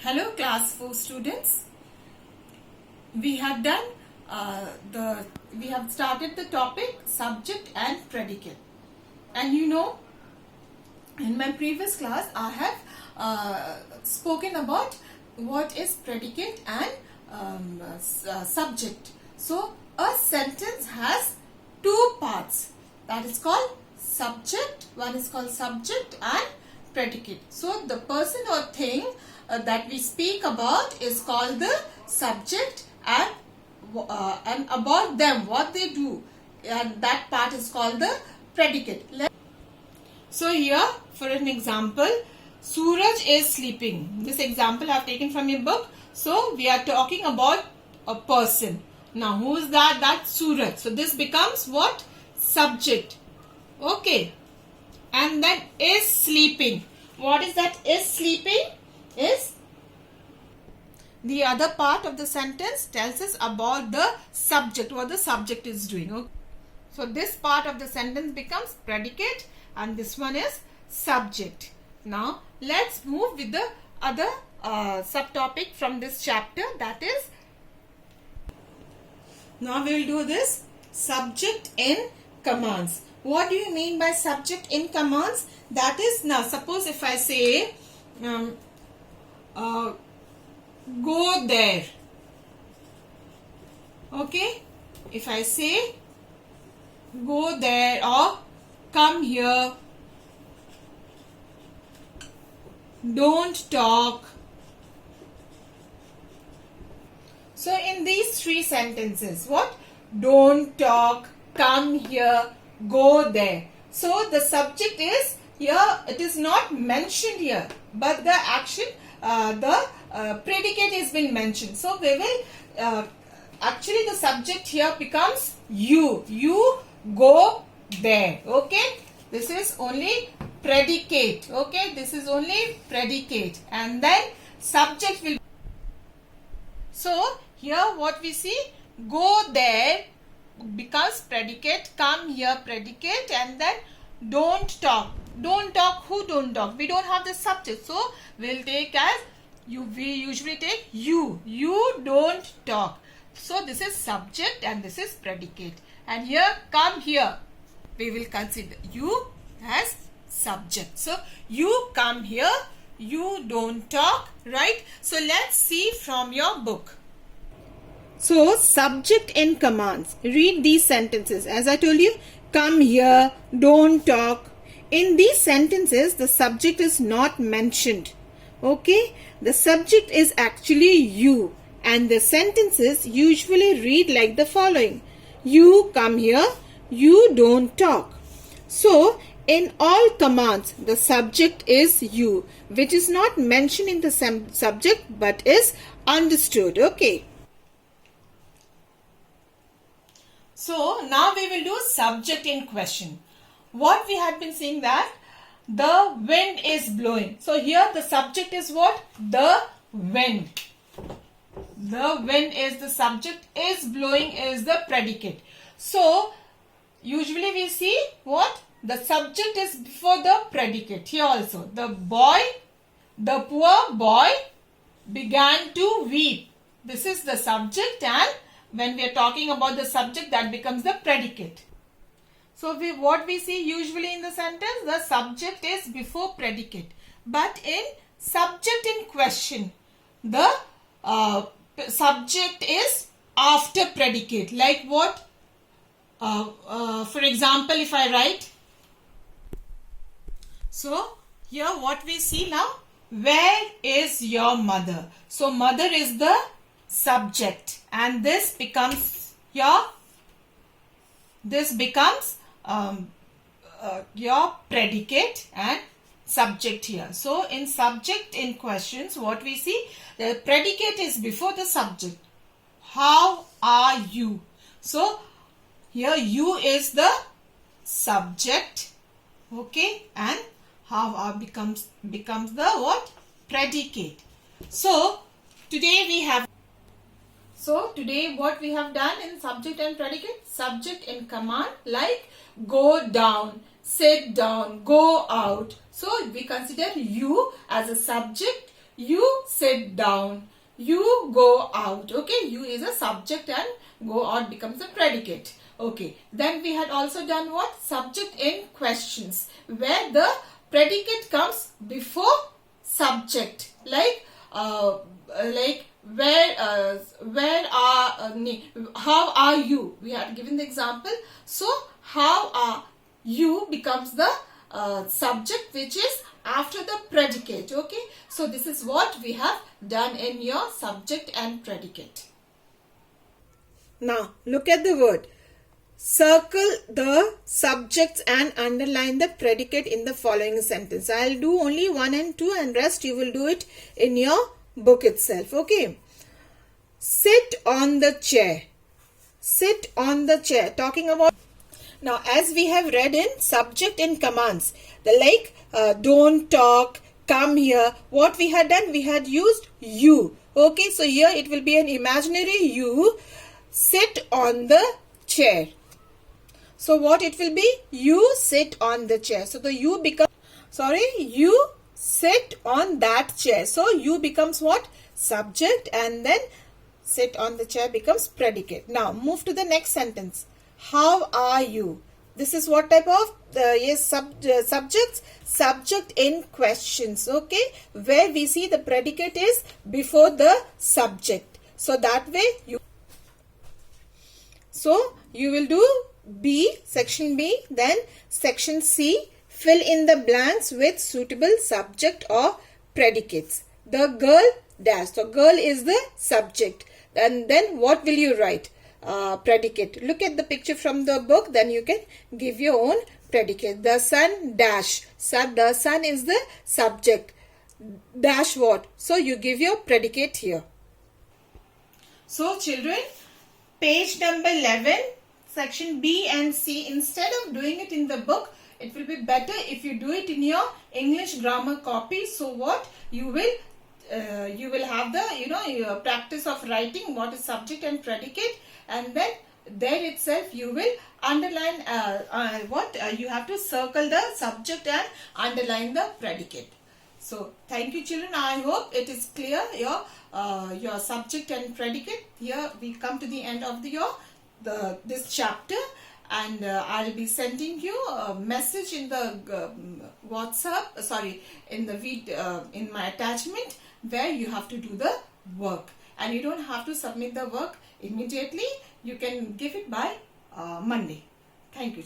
Hello class 4 students. We have done we have started the topic subject and predicate, and in my previous class I have spoken about what is predicate and subject. So a sentence has two parts, that is called subject. One is called subject and predicate. So the person or thing that we speak about is called the subject, and about them, what they do, and that part is called the predicate. So here for an example, Suraj is sleeping. This example I have taken from your book. So we are talking about a person. Now who is that? That's Suraj. So this becomes what? Subject. Okay. And then is sleeping. What is that? Is sleeping? Is the other part of the sentence tells us about the subject, what the subject is doing. Okay. So this part of the sentence becomes predicate and this one is subject. Now let's move with the other subtopic from this chapter, that is, now we will do this subject in commands. What do you mean by subject in commands? That is, now suppose if I say go there. Okay, if I say go there or come here, don't talk. So in these three sentences, what? Don't talk, come here, go there. So the subject is here, it is not mentioned here, but the action, predicate has been mentioned. So we will, actually the subject here becomes you. You go there. Okay. This is only predicate. Okay. This is only predicate. And then subject will. So here what we see, go there becomes predicate, come here predicate, and then don't talk. Don't talk, who don't talk? We don't have the subject. So we'll take as you. We usually take you. You don't talk. So this is subject and this is predicate. And here, come here, we will consider you as subject. So you come here, you don't talk, right? So let's see from your book. So subject in commands. Read these sentences. As I told you, come here, don't talk. In these sentences, the subject is not mentioned. Okay, the subject is actually you, and the sentences usually read like the following: you come here, you don't talk. So in all commands, the subject is you, which is not mentioned in the subject but is understood. Okay. So now we will do subject in question. What we had been saying, that the wind is blowing. So here the subject is what? The wind. The wind is the subject, is blowing is the predicate. So usually we see what? The subject is before the predicate. Here also, the poor boy began to weep. This is the subject, and when we are talking about the subject, that becomes the predicate. So what we see usually in the sentence, the subject is before predicate. But in subject in question, the subject is after predicate. Like what? For example, if I write, so here what we see now, where is your mother? So mother is the subject, and this becomes your predicate and subject here. So in subject in questions, what we see, the predicate is before the subject. How are you? So here you is the subject. Okay, and how are becomes the what? Predicate. So today what we have done in subject and predicate, subject in command, like go down, sit down, go out. So we consider you as a subject, you sit sit down, you go out. Okay, you is a subject and go out becomes a predicate. Okay, then we had also done what? Subject in questions, where the predicate comes before subject, like where how are you? We had given the example. So how are you becomes the subject, which is after the predicate. Okay, so this is what we have done in your subject and predicate. Now look at the word. Circle the subjects and underline the predicate in the following sentence. I'll do only 1 and 2 and rest you will do it in your book itself. Okay. Sit on the chair. Sit on the chair. Talking about, now as we have read in subject and commands, the like don't talk, come here, what we had done, we had used you. Okay, so here it will be an imaginary you. Sit on the chair. So what it will be? You sit on the chair. So the you becomes, you sit on that chair. So you becomes what? Subject, and then sit on the chair becomes predicate. Now move to the next sentence. How are you? This is what type of subjects? Subject in questions. Okay, where we see the predicate is before the subject. So that way you. So you will do B, section B, then section C, fill in the blanks with suitable subject or predicates. The girl dash. So girl is the subject. And then what will you write? Predicate. Look at the picture from the book, then you can give your own predicate. The sun dash. The sun is the subject. Dash what? So you give your predicate here. So children, page number 11, section B and C, instead of doing it in the book, it will be better if you do it in your English grammar copy. So what you will have the your practice of writing what is subject and predicate, and then there itself you will underline you have to circle the subject and underline the predicate. So thank you children. I hope it is clear your subject and predicate. Here we come to the end of this chapter, and I'll be sending you a message in the WhatsApp, in the in my attachment, where you have to do the work, and you don't have to submit the work immediately. You can give it by Monday. Thank you.